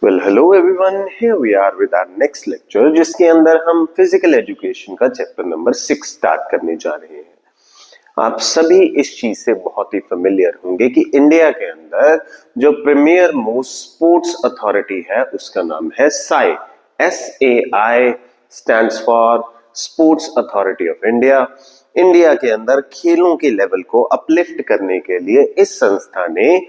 Well, hello everyone. Here we are with our next lecture, जिसके अंदर हम physical education का चैप्टर नंबर 6 स्टार्ट करने जा रहे हैं। आप सभी इस चीज से बहुत ही फेमिलियर होंगे कि इंडिया के अंदर जो प्रीमियर मोस्ट स्पोर्ट्स अथॉरिटी है उसका नाम है Sai. SAI stands for sports authority of India. India के अंदर खेलों के लेवल को अपलिफ्ट करने के लिए इस संस्था ने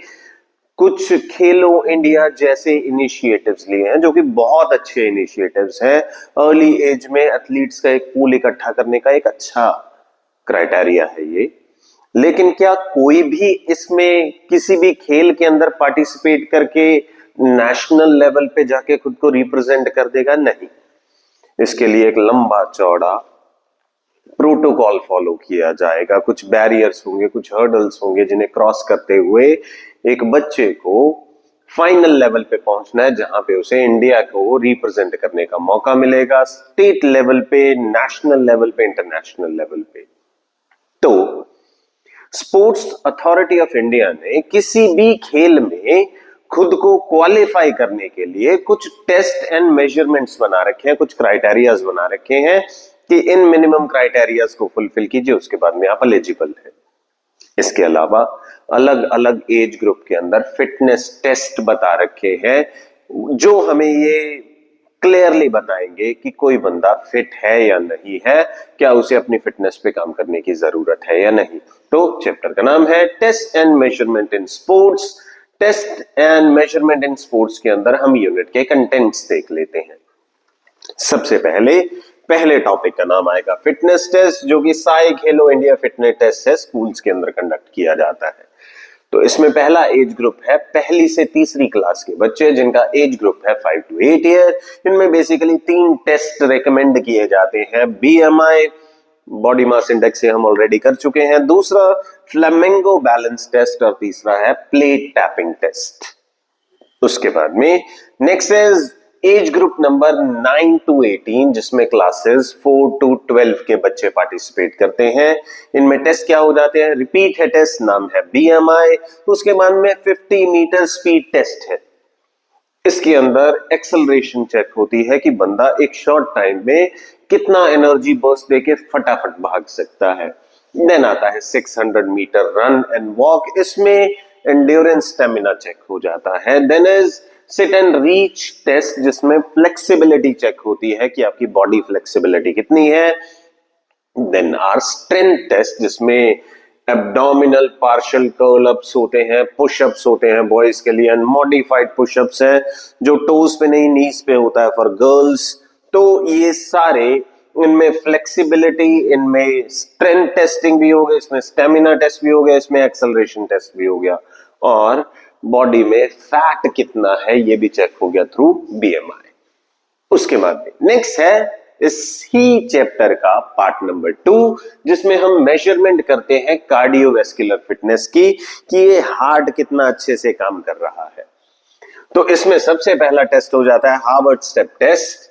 कुछ खेलो इंडिया जैसे इनिशिएटिव्स लिए हैं, जो कि बहुत अच्छे इनिशिएटिव्स हैं। अर्ली एज में एथलीट्स का एक पूल इकट्ठा करने का एक अच्छा क्राइटेरिया है ये। लेकिन क्या कोई भी इसमें किसी भी खेल के अंदर पार्टिसिपेट करके नेशनल लेवल पे जाके खुद को रिप्रेजेंट कर देगा? नहीं। इसके लिए एक लंबा चौड़ा प्रोटोकॉल फॉलो किया जाएगा। कुछ बैरियर्स होंगे, कुछ हर्डल्स होंगे जिन्हें क्रॉस करते हुए एक बच्चे को फाइनल लेवल पे पहुंचना है, जहां पे उसे इंडिया को रिप्रेजेंट करने का मौका मिलेगा, स्टेट लेवल पे, नेशनल लेवल पे, इंटरनेशनल लेवल पे। तो स्पोर्ट्स अथॉरिटी ऑफ इंडिया ने किसी भी खेल में खुद को क्वालिफाई करने के लिए कुछ टेस्ट एंड मेजरमेंट्स बना रखे हैं, कुछ क्राइटेरियाज बना रखे हैं कि इन मिनिमम क्राइटेरियाज को फुलफिल कीजिए, उसके बाद में आप एलिजिबल है। इसके अलावा अलग अलग एज ग्रुप के अंदर फिटनेस टेस्ट बता रखे हैं, जो हमें ये क्लियरली बताएंगे कि कोई बंदा फिट है या नहीं है, क्या उसे अपनी फिटनेस पे काम करने की जरूरत है या नहीं। तो चैप्टर का नाम है test and measurement in sports. Test and measurement in sports के अंदर हम यूनिट के कंटेंट्स देख लेते हैं। सबसे पहले टॉपिक का नाम आएगा फिटनेस टेस्ट, जो कि साई खेलो इंडिया फिटनेस टेस्ट है, स्कूल्स के अंदर कंडक्ट किया जाता है। तो इसमें पहला एज ग्रुप है पहली से तीसरी क्लास के बच्चे, जिनका एज ग्रुप है 5 to 8 ईयर। इनमें बेसिकली 3 टेस्ट रेकमेंड किए जाते हैं। BMI, बॉडी मास इंडेक्स से हम ऑलरेडी कर चुके हैं, दूसरा फ्लेमिंगो बैलेंस टेस्ट और तीसरा है प्लेट टैपिंग टेस्ट। उसके बाद में next is age group number 9 to 18, जिसमें क्लासेस 4 to 12 के बच्चे पार्टिसिपेट करते हैं। इनमें टेस्ट क्या हो जाते हैं? रिपीट है टेस्ट, नाम है BMI। उसके बाद में 50 मीटर स्पीड टेस्ट है। इसके अंदर एक्सेलरेशन चेक होती है कि बंदा एक शॉर्ट टाइम में कितना एनर्जी बर्स्ट देके फटाफट भाग सकता है। देन आता है 600 मीटर रन एंड वॉक, इसमें एंड्योरेंस स्टेमिना चेक हो जाता है। Then is sit and reach test, जिसमें फ्लेक्सिबिलिटी चेक होती है कि आपकी बॉडी फ्लेक्सिबिलिटी कितनी है। देन आर स्ट्रेंथ टेस्ट, जिसमें एब्डोमिनल पार्शियल कर्ल अप्स होते हैं, पुशअप्स होते हैं बॉयज के लिए, एंड मॉडिफाइड पुशअप्स है जो टोज पे नहीं नीज पे होता है फॉर गर्ल्स। तो ये सारे, इनमें फ्लेक्सिबिलिटी, इनमें स्ट्रेंथ टेस्टिंग भी हो गया, इसमें स्टेमिना टेस्ट भी हो गया, इसमें एक्सेलरेशन टेस्ट भी हो गया, और बॉडी में फैट कितना है ये भी चेक हो गया थ्रू BMI। उसके बाद में नेक्स्ट है इसी चैप्टर का पार्ट नंबर 2, जिसमें हम मेजरमेंट करते हैं कार्डियोवैस्कुलर फिटनेस की, कि ये हार्ट कितना अच्छे से काम कर रहा है। तो इसमें सबसे पहला टेस्ट हो जाता है हार्वर्ड स्टेप टेस्ट,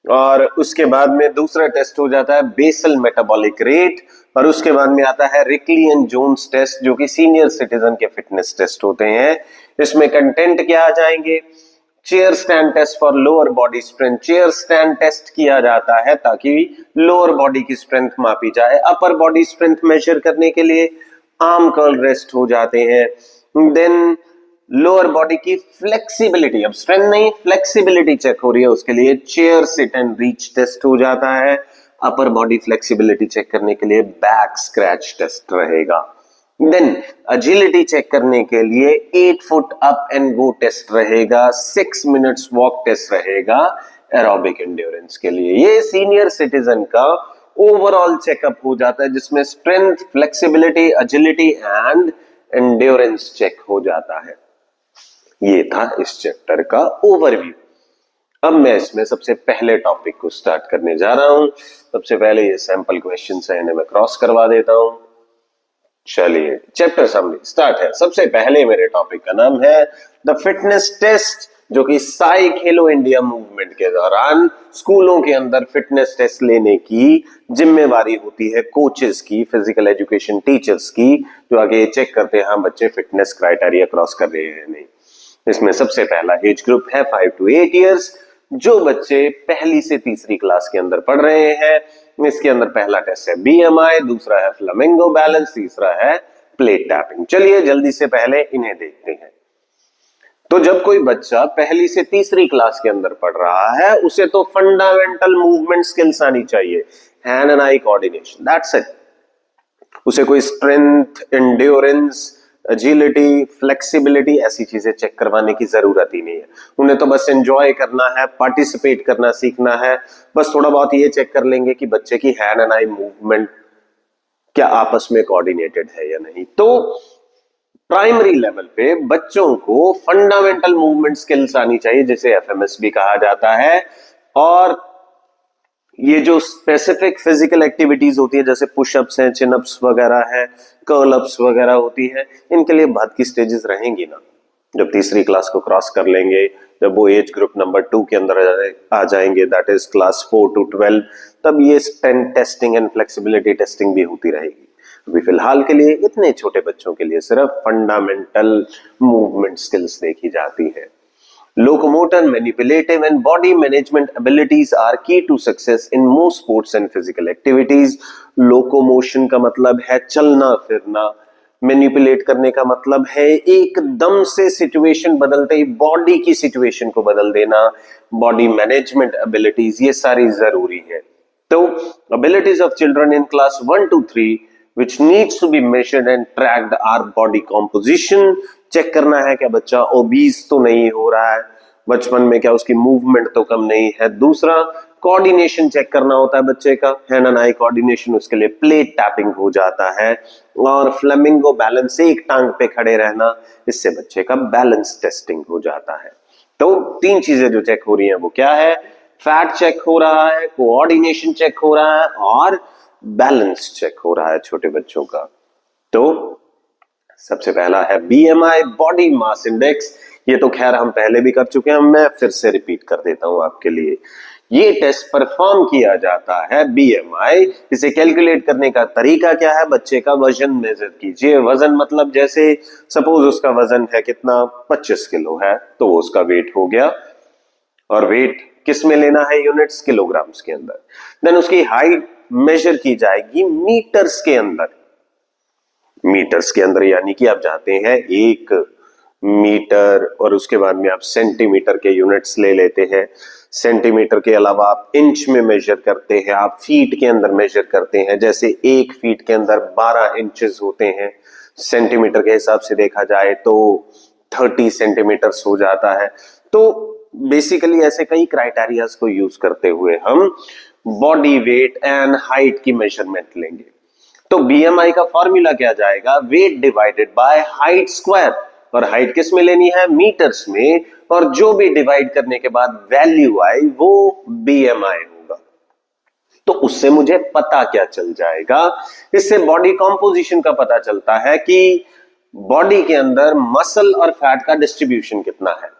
और उसके बाद में दूसरा टेस्ट हो जाता है बेसल मेटाबॉलिक रेट, और उसके बाद में आता है रिकली एंड जोन्स टेस्ट, जो कि सीनियर सिटीजन के फिटनेस टेस्ट होते हैं। इसमें कंटेंट क्या आ जाएंगे? Chair stand test for lower body strength, chair stand test किया जाता है ताकि लोअर बॉडी की स्ट्रेंथ मापी जाए। अपर बॉडी स्ट्रेंथ मेजर करने के लिए आर्म कर्ल रेस्ट हो जाते हैं। देन लोअर बॉडी की फ्लेक्सिबिलिटी, अब स्ट्रेंथ नहीं फ्लेक्सिबिलिटी चेक हो रही है, उसके लिए chair sit and reach test हो जाता है। अपर बॉडी फ्लेक्सिबिलिटी चेक करने के लिए बैक स्क्रैच टेस्ट रहेगा। देन अजिलिटी चेक करने के लिए 8 foot up and go test रहेगा, 6 मिनट्स वॉक टेस्ट रहेगा एरोबिक एंड्योरेंस के लिए। ये सीनियर सिटीजन का ओवरऑल चेकअप हो जाता है, जिसमें strength, flexibility, agility and endurance check हो जाता है। ये था इस चैप्टर का ओवरव्यू। अब मैं इसमें सबसे पहले टॉपिक को स्टार्ट करने जा रहा हूं। सबसे पहले ये सैंपल क्वेश्चंस है, इन्हें मैं क्रॉस करवा देता हूं। चलिए, चैप्टर समरी स्टार्ट है। सबसे पहले मेरे टॉपिक का नाम है द फिटनेस टेस्ट, जो कि साई खेलो इंडिया मूवमेंट के दौरान स्कूलों के अंदर फिटनेस टेस्ट लेने की जिम्मेवारी होती है कोचेस की, फिजिकल एजुकेशन टीचर्स की, जो आगे चेक करते हैं हाँ बच्चे फिटनेस क्राइटेरिया क्रॉस कर रहे हैं नहीं। इसमें सबसे पहला एज ग्रुप है 5 to 8 years, जो बच्चे पहली से तीसरी क्लास के अंदर पढ़ रहे हैं। इसके अंदर पहला टेस्ट है बीएमआई, दूसरा है फ्लेमिंगो बैलेंस, तीसरा है प्लेट टैपिंग। चलिए जल्दी से पहले इन्हें देखते हैं। तो जब कोई बच्चा पहली से तीसरी क्लास के अंदर पढ़ रहा है, उसे तो फंडामेंटल मूवमेंट स्किल्स आनी चाहिए, hand and eye coordination, that's it. उसे कोई स्ट्रेंथ, एंड्योरेंस, एजिलिटी, फ्लेक्सिबिलिटी ऐसी चीजें चेक करवाने की जरूरत ही नहीं है। उन्हें तो बस एंजॉय करना है, पार्टिसिपेट करना सीखना है। बस थोड़ा बहुत ये चेक कर लेंगे कि बच्चे की हैंड एंड आई मूवमेंट क्या आपस में कोऑर्डिनेटेड है या नहीं। तो प्राइमरी लेवल पे बच्चों को फंडामेंटल मूवमेंट स्किल्स आनी चाहिए, जिसे एफएमएस भी कहा जाता है। और ये जो स्पेसिफिक फिजिकल एक्टिविटीज होती है, जैसे पुशअप्स हैं, चिनअप्स वगैरह है, कर्ल अप्स वगैरह होती है, इनके लिए बाद की स्टेजेस रहेंगी ना। जब तीसरी क्लास को क्रॉस कर लेंगे, जब वो एज ग्रुप नंबर 2 के अंदर आ जाएंगे, दैट इज क्लास 4 to 12, तब ये strength testing and flexibility testing भी होती रहेगी। अभी फिलहाल के लिए इतने छोटे बच्चों के लिए सिर्फ फंडामेंटल मूवमेंट स्किल्स देखी जाती है। Locomotor, manipulative and body management abilities are key to success in most sports and physical activities. Locomotion का मतलब है चलना फिरना, मैनिपुलेट करने का मतलब है एकदम से सिचुएशन बदलते ही बॉडी की सिचुएशन को बदल देना। बॉडी मैनेजमेंट एबिलिटीज ये सारी जरूरी है। तो abilities of children in class 1 to 3 which needs to be measured and tracked are body composition, check करना है क्या बच्चा ओबीज तो नहीं हो रहा है, बचपन में क्या उसकी मूवमेंट तो कम नहीं है। दूसरा कोऑर्डिनेशन चेक करना होता है बच्चे का, हैंड एंड आई कोऑर्डिनेशन, उसके लिए प्लेट टैपिंग हो जाता है। और फ्लेमिंगो बैलेंस, एक टांग पे खड़े रहना, इससे बच्चे का बैलेंस टेस्टिंग हो जाता है। तो 3 चीजें जो चेक हो रही हैं वो क्या है, फैट चेक हो रहा है, कोऑर्डिनेशन चेक हो रहा है और बैलेंस चेक हो रहा है छोटे बच्चों का। तो सबसे पहला है बीएमआई, बॉडी मास इंडेक्स। ये तो खैर हम पहले भी कर चुके हैं, मैं फिर से रिपीट कर देता हूं आपके लिए। ये टेस्ट परफॉर्म किया जाता है बीएमआई। इसे कैलकुलेट करने का तरीका क्या है, बच्चे का वजन मेजर कीजिए। वजन मतलब जैसे सपोज उसका वजन है कितना, 25 किलो है, तो उसका वेट हो गया। और वेट किस में लेना है, यूनिट्स, किलोग्राम्स के अंदर। देन उसकी हाइट मेजर की जाएगी मीटर्स के अंदर। मीटर्स के अंदर यानी कि आप जाते हैं 1 मीटर और उसके बाद में आप सेंटीमीटर के यूनिट्स ले लेते हैं। सेंटीमीटर के अलावा आप इंच में मेजर करते हैं, आप फीट के अंदर मेजर करते हैं। जैसे 1 फीट के अंदर 12 इंचेस होते हैं, सेंटीमीटर के हिसाब से देखा जाए तो 30 सेंटीमीटर्स हो जाता है। तो बेसिकली ऐसे कई क्राइटेरियाज को यूज करते हुए हम बॉडी वेट एंड हाइट की मेजरमेंट लेंगे। तो बीएमआई का फॉर्मूला क्या जाएगा, weight divided by height square, और हाइट किस में लेनी है, मीटर्स में, और जो भी डिवाइड करने के बाद वैल्यू आए वो बीएमआई होगा। तो उससे मुझे पता क्या चल जाएगा, इससे बॉडी कॉम्पोजिशन का पता चलता है कि बॉडी के अंदर मसल और फैट का डिस्ट्रीब्यूशन कितना है।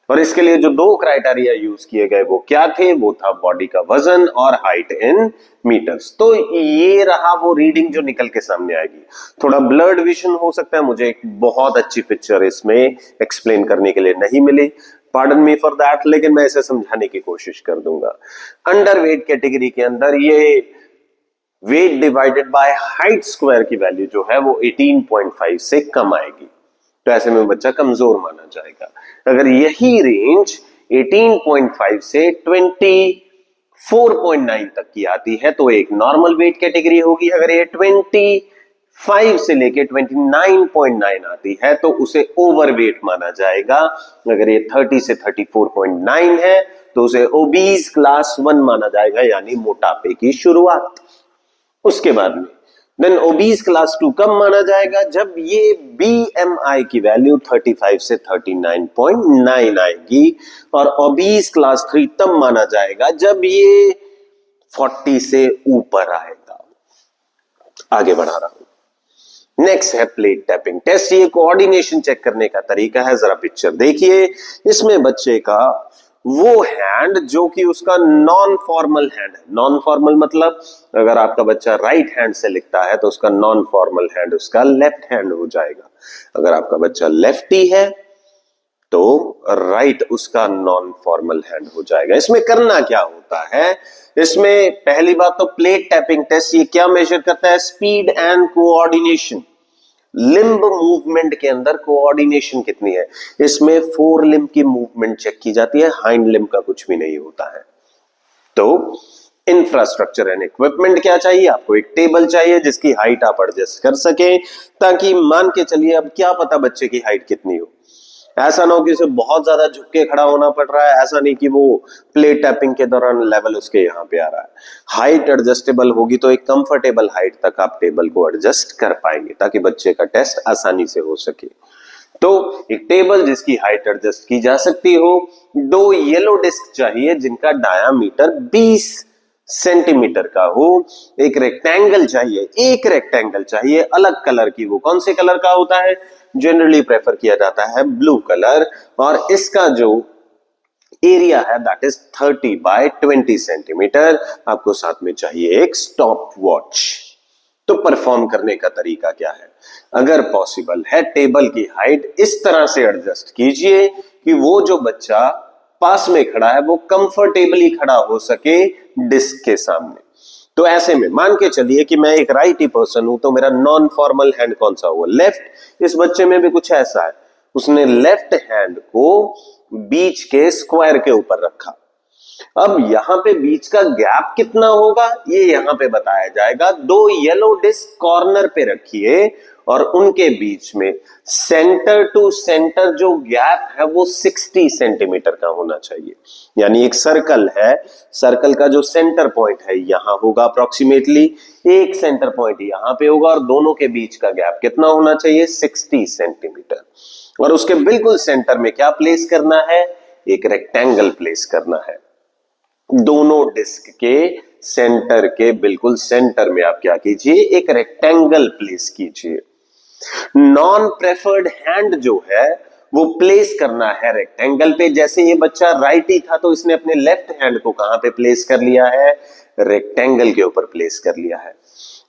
और इसके लिए जो 2 क्राइटेरिया यूज किए गए वो क्या थे, वो था बॉडी का वजन और हाइट इन मीटर्स। तो ये रहा वो रीडिंग जो निकल के सामने आएगी। थोड़ा ब्लर्ड विजन हो सकता है, मुझे एक बहुत अच्छी पिक्चर इसमें एक्सप्लेन करने के लिए नहीं मिली, पार्डन मी फॉर दैट, लेकिन मैं इसे समझाने की कोशिश कर दूंगा। अंडर वेट कैटेगरी के अंदर ये weight divided by height square की वैल्यू जो है वो 18.5 से कम आएगी, तो ऐसे में बच्चा कमजोर माना जाएगा। अगर यही रेंज 18.5 से 24.9 तक की आती है तो एक नॉर्मल वेट कैटेगरी होगी। अगर ये 25 से लेके 29.9 आती है तो उसे ओवरवेट माना जाएगा। अगर ये 30 से 34.9 है तो उसे ओबीज क्लास 1 माना जाएगा, यानी मोटापे की शुरुआत। उसके बाद में देन ओबीज क्लास 2 कब माना जाएगा, जब ये बीएमआई की वैल्यू 35 से 39.9 आएगी, और ओबीज क्लास 3 तब माना जाएगा जब ये 40 से ऊपर आएगा। आगे बढ़ा रहा हूं। नेक्स्ट है प्लेट टैपिंग टेस्ट। ये कोऑर्डिनेशन चेक करने का तरीका है, जरा पिक्चर देखिए। इसमें बच्चे का वो हैंड जो कि उसका नॉन फॉर्मल हैंड है। नॉन फॉर्मल मतलब अगर आपका बच्चा राइट हैंड से लिखता है तो उसका नॉन फॉर्मल हैंड उसका लेफ्ट हैंड हो जाएगा। अगर आपका बच्चा लेफ्टी है तो राइट उसका नॉन फॉर्मल हैंड हो जाएगा। इसमें करना क्या होता है, इसमें पहली बात तो प्लेट टैपिंग टेस्ट ये क्या मेजर करता है, speed and coordination, limb movement के अंदर कोऑर्डिनेशन कितनी है। इसमें फोर लिम्ब की मूवमेंट चेक की जाती है, हाइंड लिम्ब का कुछ भी नहीं होता है। तो इंफ्रास्ट्रक्चर एंड इक्विपमेंट क्या चाहिए, आपको एक टेबल चाहिए जिसकी हाइट आप एडजस्ट कर सके, ताकि मान के चलिए अब क्या पता बच्चे की हाइट कितनी हो, ऐसा ना हो कि उसे बहुत ज्यादा झुक के खड़ा होना पड़ रहा है, ऐसा नहीं कि वो प्लेट टैपिंग के दौरान लेवल उसके यहाँ पे आ रहा है। हाइट एडजस्टेबल होगी तो एक कंफर्टेबल हाइट तक आप टेबल को एडजस्ट कर पाएंगे ताकि बच्चे का टेस्ट आसानी से हो सके। तो एक टेबल जिसकी हाइट एडजस्ट की जा सकती हो, दो येलो डिस्क चाहिए जिनका डायामीटर 20 सेंटीमीटर का हो, एक रेक्टेंगल चाहिए, एक रेक्टेंगल चाहिए अलग कलर की, वो कौन से कलर का होता है, जनरली प्रेफर किया जाता है ब्लू कलर, और इसका जो एरिया है दैट इज 30 बाय 20 सेंटीमीटर। आपको साथ में चाहिए एक स्टॉप वॉच। तो परफॉर्म करने का तरीका क्या है, अगर पॉसिबल है टेबल की हाइट इस तरह से एडजस्ट कीजिए कि वो जो बच्चा पास में खड़ा है वो कंफर्टेबली खड़ा हो सके डिस्क के सामने। तो ऐसे में मान के चलिए कि मैं एक राइटी पर्सन हूं, तो मेरा नॉन फॉर्मल हैंड कौन सा हुआ, लेफ्ट। इस बच्चे में भी कुछ ऐसा है, उसने लेफ्ट हैंड को बीच के स्क्वायर के ऊपर रखा। अब यहां पे बीच का गैप कितना होगा ये यहां पे बताया जाएगा। दो येलो डिस्क कॉर्नर पे रखिए और उनके बीच में सेंटर टू सेंटर जो गैप है वो 60 सेंटीमीटर का होना चाहिए। यानी एक सर्कल है, सर्कल का जो सेंटर पॉइंट है यहां होगा अप्रोक्सीमेटली, एक सेंटर पॉइंट यहां पे होगा और दोनों के बीच का गैप कितना होना चाहिए, 60 सेंटीमीटर। और उसके बिल्कुल सेंटर में क्या प्लेस करना है, एक रेक्टेंगल प्लेस करना है। दोनों डिस्क के सेंटर के बिल्कुल सेंटर में आप क्या कीजिए, एक रेक्टेंगल प्लेस कीजिए। नॉन प्रेफर्ड हैंड जो है वो प्लेस करना है रेक्टेंगल पे। जैसे ये बच्चा राइटी था तो इसने अपने लेफ्ट हैंड को कहां पे प्लेस कर लिया है, रेक्टेंगल के ऊपर प्लेस कर लिया है।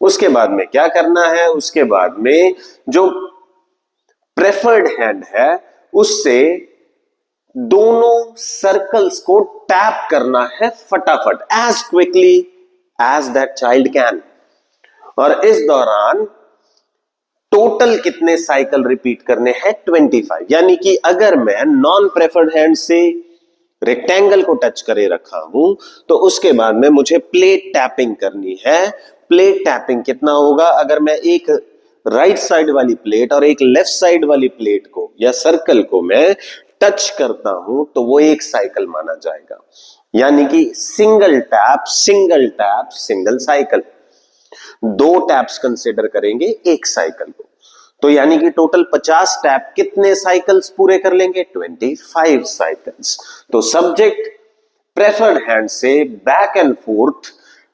उसके बाद में क्या करना है, उसके बाद में जो प्रेफर्ड हैंड है उससे दोनों सर्कल्स को टैप करना है फटाफट, as quickly as that child can. और इस दौरान टोटल कितने साइकिल रिपीट करने हैं, 25। यानी कि अगर मैं नॉन प्रेफर्ड हैंड से रेक्टेंगल को टच करे रखा हूं तो उसके बाद में मुझे प्लेट टैपिंग करनी है। प्लेट टैपिंग कितना होगा, अगर मैं एक राइट साइड वाली प्लेट और एक लेफ्ट साइड वाली प्लेट को या सर्कल को मैं टच करता हूं तो वो एक साइकिल माना जाएगा। यानी कि single tap single tap single cycle, दो टैप्स कंसिडर करेंगे एक साइकिल को। तो यानी कि टोटल 50 टैप कितने साइकिल्स पूरे कर लेंगे, 25 साइकिल्स। तो सब्जेक्ट प्रेफर्ड हैंड से बैक एंड फोर्थ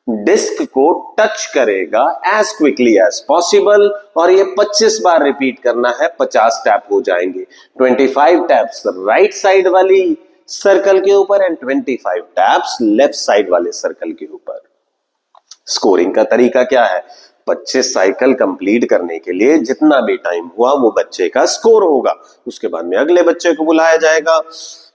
डिस्क को टच करेगा एज क्विकली एज पॉसिबल और ये 25 बार रिपीट करना है, 50 टैप हो जाएंगे। 25 टैप्स राइट साइड वाली सर्कल के ऊपर एंड 25 टैप्स लेफ्ट साइड वाले सर्कल के ऊपर। स्कोरिंग का तरीका क्या है, 25 साइकिल कंप्लीट करने के लिए जितना भी टाइम हुआ वो बच्चे का स्कोर होगा। उसके बाद में अगले बच्चे को बुलाया जाएगा,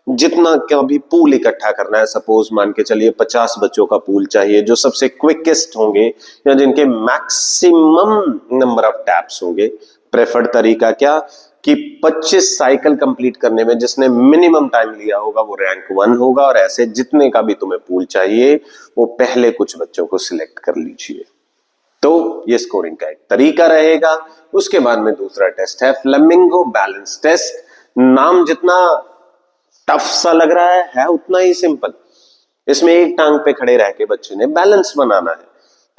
जितना क्या भी पूल इकट्ठा करना है। सपोज मान के चलिए 50 बच्चों का पूल चाहिए जो सबसे क्विकेस्ट होंगे या जिनके मैक्सिमम नंबर ऑफ टैप्स होंगे। प्रेफर्ड तरीका क्या कि 25 साइकिल कंप्लीट करने में जिसने मिनिमम टाइम लिया होगा वो रैंक 1 होगा, और ऐसे जितने का भी तुम्हें पूल चाहिए वो पहले कुछ बच्चों को सिलेक्ट कर लीजिए। तो ये स्कोरिंग का एक तरीका रहेगा। उसके बाद में दूसरा टेस्ट है फ्लेमिंगो बैलेंस टेस्ट। नाम जितना टफ सा लग रहा है उतना ही सिंपल। इसमें एक टांग पे खड़े रह के बच्चे ने बैलेंस बनाना है,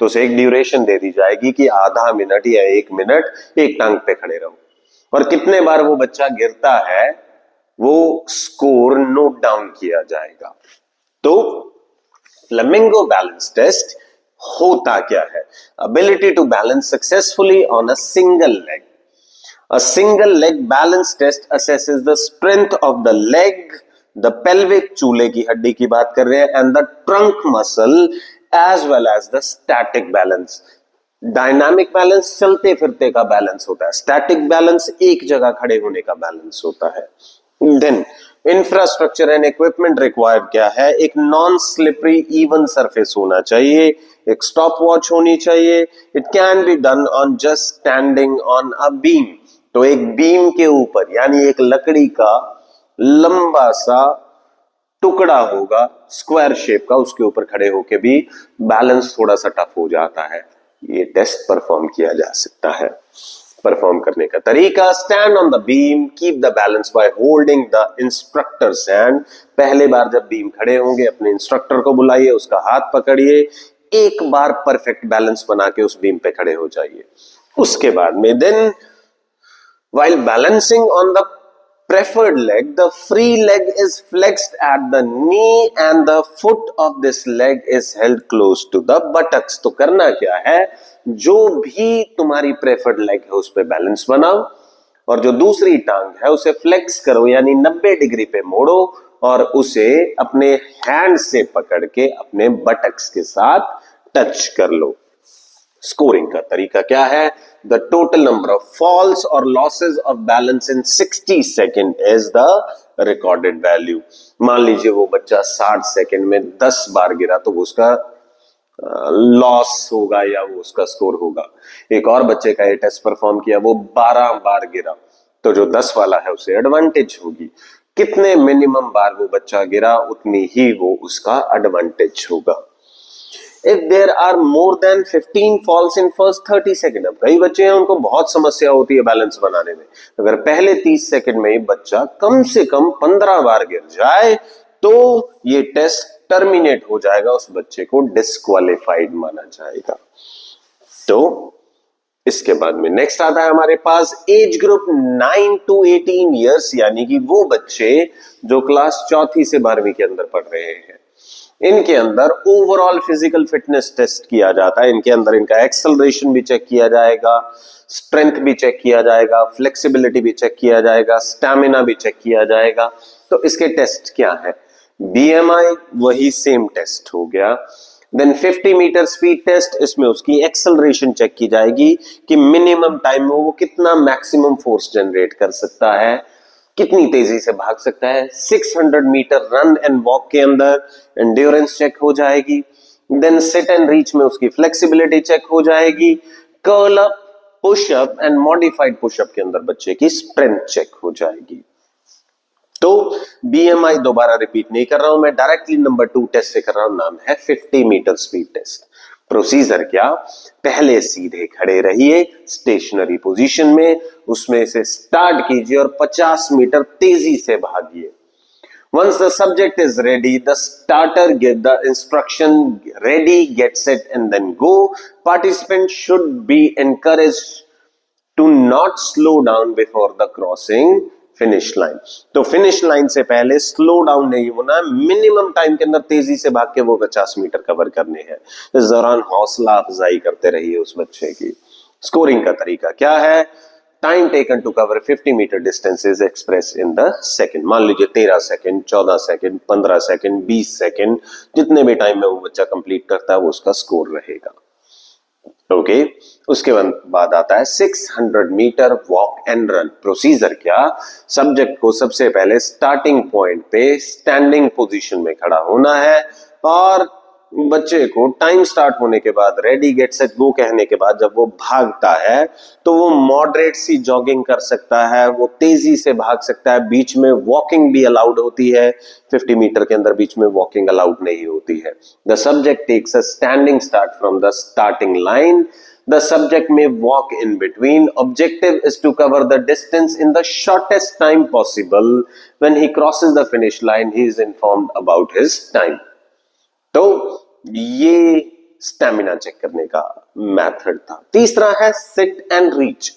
तो उसे एक ड्यूरेशन दे दी जाएगी कि आधा मिनट या 1 मिनट एक टांग पे खड़े रहो, और कितने बार वो बच्चा गिरता है वो स्कोर नोट डाउन किया जाएगा। तो फ्लेमिंगो बैलेंस टेस्ट होता क्या है, ability to balance successfully on a single leg. A single leg balance test assesses the strength of the leg, the pelvic चूले की हड्डी की बात कर रहे हैं, and the trunk muscle as well as the static balance. Dynamic balance चलते फिरते का बैलेंस होता है, स्टैटिक बैलेंस एक जगह खड़े होने का बैलेंस होता है। Then infrastructure and equipment required क्या है? एक नॉन स्लिपरी इवन सरफेस होना चाहिए, एक स्टॉप वॉच होनी चाहिए। It can be done on just standing on a beam. तो एक बीम के ऊपर यानी एक लकड़ी का लंबा सा टुकड़ा होगा स्क्वायर शेप का, उसके ऊपर खड़े होके भी बैलेंस थोड़ा सा टफ हो जाता है। ये टेस्ट परफॉर्म किया जा सकता है। परफॉर्म करने का तरीका, stand on the beam, keep the balance by holding the instructors hand. पहले बार जब बीम खड़े होंगे अपने इंस्ट्रक्टर को बुलाइए, उसका हाथ पकड़िए, एक बार परफेक्ट बैलेंस बना के उस बीम पे खड़े हो जाइए। उसके बाद में then while balancing on the preferred leg, the free leg is flexed at the knee and the foot of this leg is held close to the buttocks। तो करना क्या है, जो भी तुम्हारी प्रेफर्ड लेग है उस पे बैलेंस बनाओ और जो दूसरी टांग है उसे फ्लेक्स करो यानी 90 डिग्री पे मोड़ो और उसे अपने हैंड से पकड़ के अपने बटक्स के साथ टच कर लो। स्कोरिंग का तरीका क्या है? The total number of falls और losses of balance in 60 second is the recorded value. मान लीजिए वो बच्चा 60 सेकेंड में 10 बार गिरा तो वो उसका लॉस होगा या वो उसका स्कोर होगा। एक और बच्चे का ये टेस्ट परफॉर्म किया, वो 12 बार गिरा, तो जो 10 वाला है उसे एडवांटेज होगी। कितने मिनिमम बार वो बच्चा गिरा उतनी ही वो उसका एडवांटेज होगा। If there are more than 15 falls in first 30 second, अब कई बच्चे हैं उनको बहुत समस्या होती है बैलेंस बनाने में। अगर पहले 30 सेकेंड में ही बच्चा कम से कम 15 बार गिर जाए तो ये टेस्ट टर्मिनेट हो जाएगा, उस बच्चे को डिस्क्वालिफाइड माना जाएगा। तो इसके बाद में नेक्स्ट आता है हमारे पास एज ग्रुप 9 to 18 ईयर्स, यानी कि वो बच्चे जो क्लास 4th से 12वीं के अंदर पढ़ रहे हैं। इनके अंदर ओवरऑल फिजिकल फिटनेस टेस्ट किया जाता है। इनके अंदर इनका एक्सेलरेशन भी चेक किया जाएगा, स्ट्रेंथ भी चेक किया जाएगा, फ्लेक्सिबिलिटी भी चेक किया जाएगा, स्टैमिना भी चेक किया जाएगा। तो इसके टेस्ट क्या है? बीएमआई वही सेम टेस्ट हो गया। देन 50 मीटर स्पीड टेस्ट, इसमें उसकी एक्सेलरेशन चेक की जाएगी कि मिनिमम टाइम में वो कितना मैक्सिमम फोर्स जनरेट कर सकता है, कितनी तेजी से भाग सकता है। 600 मीटर रन एंड वॉक के अंदर एंड्योरेंस चेक हो जाएगी। देन सिट एंड रीच में उसकी फ्लेक्सिबिलिटी चेक हो जाएगी। Curl up, push up and modified push up के अंदर बच्चे की स्ट्रेंथ चेक हो जाएगी। तो बीएमआई दोबारा रिपीट नहीं कर रहा हूं मैं, डायरेक्टली नंबर 2 टेस्ट से कर रहा हूं, नाम है 50 मीटर स्पीड टेस्ट। प्रोसीजर क्या? पहले सीधे खड़े रहिए स्टेशनरी पोजीशन में, उसमें से स्टार्ट कीजिए और 50 मीटर तेजी से भागिए। Once the subject is ready, the starter give the instruction ready, get set and then go. Participants should be encouraged to not slow down before the crossing finish line. तो finish line से पहले slow down नहीं होना, minimum time के अंदर तेजी से भाग के वो 50 मीटर कवर करने हैं। इस दौरान हौसला अफजाई करते रहिए उस बच्चे की। स्कोरिंग का तरीका क्या है? Time taken to cover 50 metre distance is express in the second. मान लीजिए 13 सेकंड, 14 सेकंड, 15 सेकंड, 20 सेकंड, जितने भी टाइम में वो बच्चा कंप्लीट करता है वो उसका स्कोर रहेगा। ओके उसके बाद आता है 600 metre walk and run. Procedure क्या? सब्जेक्ट को सबसे पहले स्टार्टिंग पॉइंट पे स्टैंडिंग पोजीशन में खड़ा होना है और बच्चे को टाइम स्टार्ट होने के बाद रेडी गेट सेट गो कहने के बाद जब वो भागता है तो वो मॉडरेट सी जॉगिंग कर सकता है, वो तेजी से भाग सकता है, बीच में वॉकिंग भी अलाउड होती है। 50 मीटर के अंदर बीच में वॉकिंग अलाउड नहीं होती है। The subject takes a standing start from the starting line. The subject may walk in between. Objective is to cover the distance in the shortest time possible. When he crosses the finish line, he is informed about his time. तो ये stamina check करने का method था। तीसरा है seat and reach.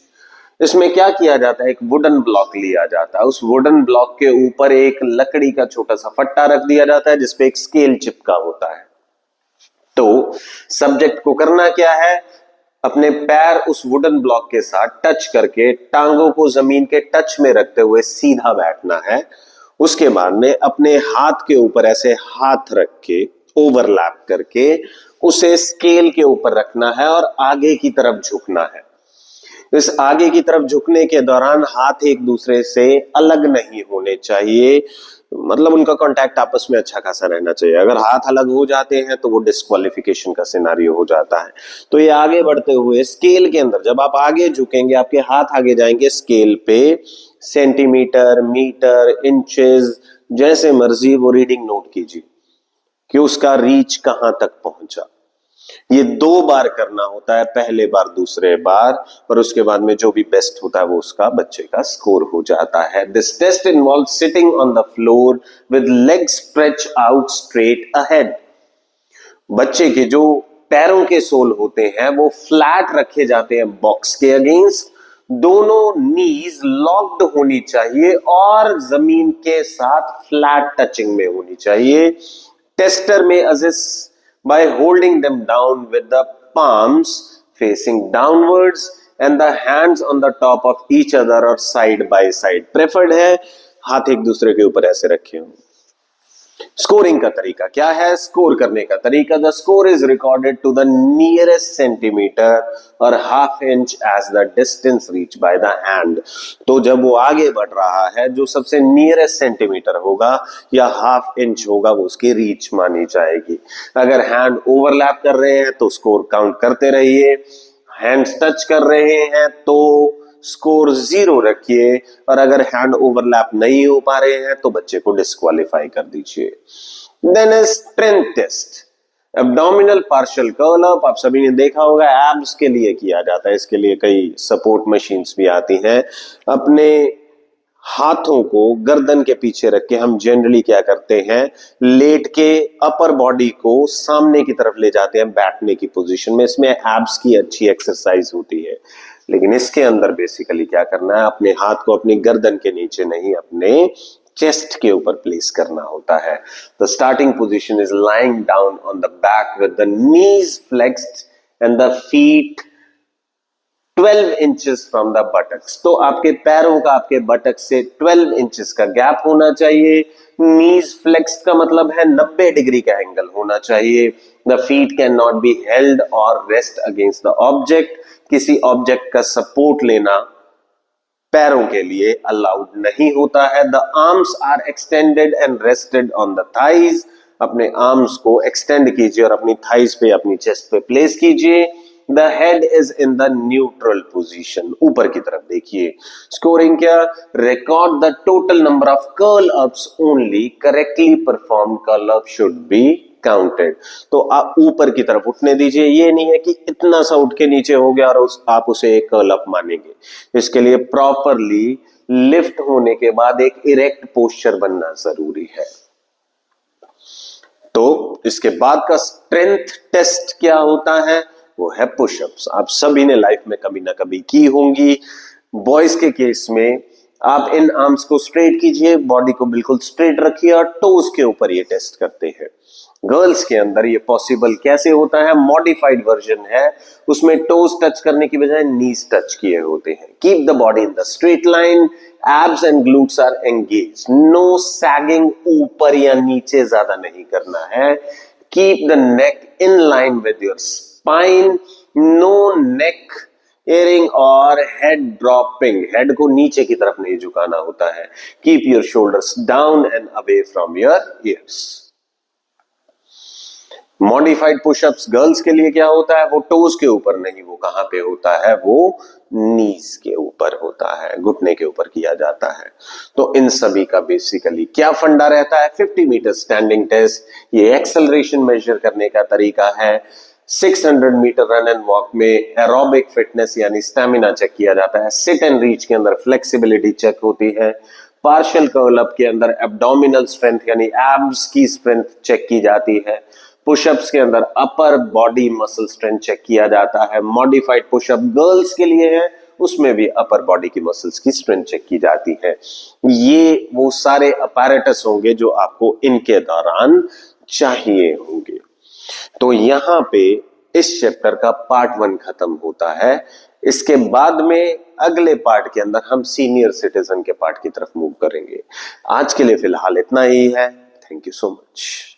इसमें क्या किया जाता है? एक वुडन ब्लॉक लिया जाता है, उस वुडन ब्लॉक के ऊपर एक लकड़ी का छोटा सा फट्टा रख दिया जाता है जिसपे एक स्केल चिपका होता है। तो सब्जेक्ट को करना क्या है? अपने पैर उस वुडन ब्लॉक के साथ टच करके टांगों को जमीन के टच में रखते हुए सीधा बैठना है। उसके बाद में अपने हाथ के ऊपर ऐसे हाथ रख के ओवरलैप करके उसे स्केल के ऊपर रखना है और आगे की तरफ झुकना है। इस आगे की तरफ झुकने के दौरान हाथ एक दूसरे से अलग नहीं होने चाहिए, मतलब उनका कांटेक्ट आपस में अच्छा खासा रहना चाहिए। अगर हाथ अलग हो जाते हैं तो वो डिस्क्वालिफिकेशन का सिनारियो हो जाता है। तो ये आगे बढ़ते हुए स्केल के अंदर जब आप आगे झुकेंगे, आपके हाथ आगे जाएंगे स्केल पे, सेंटीमीटर, मीटर, इंचेस, जैसे मर्जी वो रीडिंग नोट कीजिए कि उसका रीच कहां तक पहुंचा। ये 2 बार करना होता है, पहले बार दूसरे बार, और उसके बाद में जो भी बेस्ट होता है वो उसका बच्चे का स्कोर हो जाता है। This test involve sitting on the floor with legs stretch out straight ahead. बच्चे के जो पैरों के सोल होते हैं वो फ्लैट रखे जाते हैं बॉक्स के अगेंस्ट, दोनों नीज लॉक्ड होनी चाहिए और जमीन के साथ फ्लैट टचिंग में होनी चाहिए। टेस्टर में assist by holding them down with the palms facing downwards and the hands on the top of each other or side by side. Preferred है हाथ एक दूसरे के ऊपर ऐसे रखे हों। स्कोरिंग का तरीका क्या है? स्कोर करने का तरीका, the score is recorded to the nearest centimetre और half inch as the distance reach by the hand. तो जब वो आगे बढ़ रहा है, जो सबसे नियरेस्ट सेंटीमीटर होगा या हाफ इंच होगा वो उसकी रीच मानी जाएगी। अगर हैंड ओवरलैप कर रहे हैं तो स्कोर काउंट करते रहिए, हैंड्स टच कर रहे हैं तो स्कोर 0 रखिए, और अगर हैंड ओवरलैप नहीं हो पा रहे हैं तो बच्चे को डिस्क्वालीफाई कर दीजिए। Then is strength test, abdominal partial curl up. आप सभी ने देखा होगा एब्स के लिए किया जाता है, इसके लिए कई सपोर्ट मशीन्स भी आती हैं। अपने हाथों को गर्दन के पीछे रख के हम जनरली क्या करते हैं, लेट के अपर बॉडी को सामने की तरफ ले जाते हैं बैठने की पोजीशन में। इसमें एब्स की अच्छी एक्सरसाइज होती है, लेकिन इसके अंदर बेसिकली क्या करना है, अपने हाथ को अपनी गर्दन के नीचे नहीं, अपने चेस्ट के ऊपर प्लेस करना होता है। The starting position is lying down on the back with the knees flexed and the feet 12 inches from the buttocks. तो आपके पैरों का आपके बटक से 12 इंचेस का गैप होना चाहिए। नीज फ्लेक्स्ड का मतलब है 90 डिग्री का एंगल होना चाहिए। The feet can not be held और रेस्ट अगेंस्ट द ऑब्जेक्ट। किसी ऑब्जेक्ट का सपोर्ट लेना पैरों के लिए अलाउड नहीं होता है। The arms are extended and rested on the thighs. अपने आर्म्स को एक्सटेंड कीजिए और अपनी थाइज पे, अपनी चेस्ट पे प्लेस कीजिए। The head is in the neutral position, ऊपर की तरफ देखिए। स्कोरिंग क्या, record the total number of curl ups only, correctly perform curl up should be counted. तो आप ऊपर की तरफ उठने दीजिए, ये नहीं है कि इतना सा उठ के नीचे हो गया और आप उसे एक कर्ल अप मानेंगे। इसके लिए प्रॉपरली लिफ्ट होने के बाद एक इरेक्ट पोस्चर बनना जरूरी है। तो इसके बाद का स्ट्रेंथ टेस्ट क्या होता है, वो है पुशअप्स। आप सभी ने लाइफ में कभी ना कभी की होंगी। बॉयज के केस में आप इन आर्म्स को स्ट्रेट कीजिए, बॉडी को बिल्कुल स्ट्रेट रखिए और टोज के ऊपर ये टेस्ट करते हैं। गर्ल्स के अंदर ये पॉसिबल कैसे होता है, मॉडिफाइड वर्जन है, उसमें टोज टच करने की बजाय नीज टच किए होते हैं। Keep the body in the straight line, abs and glutes are engage, no sagging, ऊपर या नीचे ज्यादा नहीं करना है। Keep the neck in line with your spine, no neck airing और हेड ड्रॉपिंग, हेड को नीचे की तरफ नहीं झुकाना होता है। Keep your shoulders down and away from your ears. Modified pushups girls के लिए क्या होता है, वो टोज के ऊपर नहीं, वो कहां पे होता है, वो नीज के ऊपर होता है, घुटने के ऊपर किया जाता है। तो इन सभी का बेसिकली क्या फंडा रहता है, 50 मीटर स्टैंडिंग टेस्ट, ये एक्सेलरेशन मेजर करने का तरीका है। 600 मीटर रन एंड वॉक में एरोबिक फिटनेस यानी स्टेमिना चेक किया जाता है। सिट एंड रीच के अंदर फ्लेक्सिबिलिटी चेक होती है। पार्शियल कर्ल अप के अंदर एब्डोमिनल स्ट्रेंथ यानी एब्स की स्ट्रेंथ चेक की जाती है। पुशअप्स के अंदर upper body muscle strength check किया जाता है। मॉडिफाइड पुशअप गर्ल्स के लिए है, उसमें भी अपर बॉडी की मसल्स की स्ट्रेंथ चेक की जाती है। ये वो सारे अपैरेटस होंगे जो आपको इनके दौरान चाहिए होंगे। तो यहां पे इस चैप्टर का पार्ट 1 खत्म होता है। इसके बाद में अगले पार्ट के अंदर हम सीनियर सिटीजन के पार्ट की तरफ मूव करेंगे। आज के लिए फिलहाल इतना ही है। Thank you so much.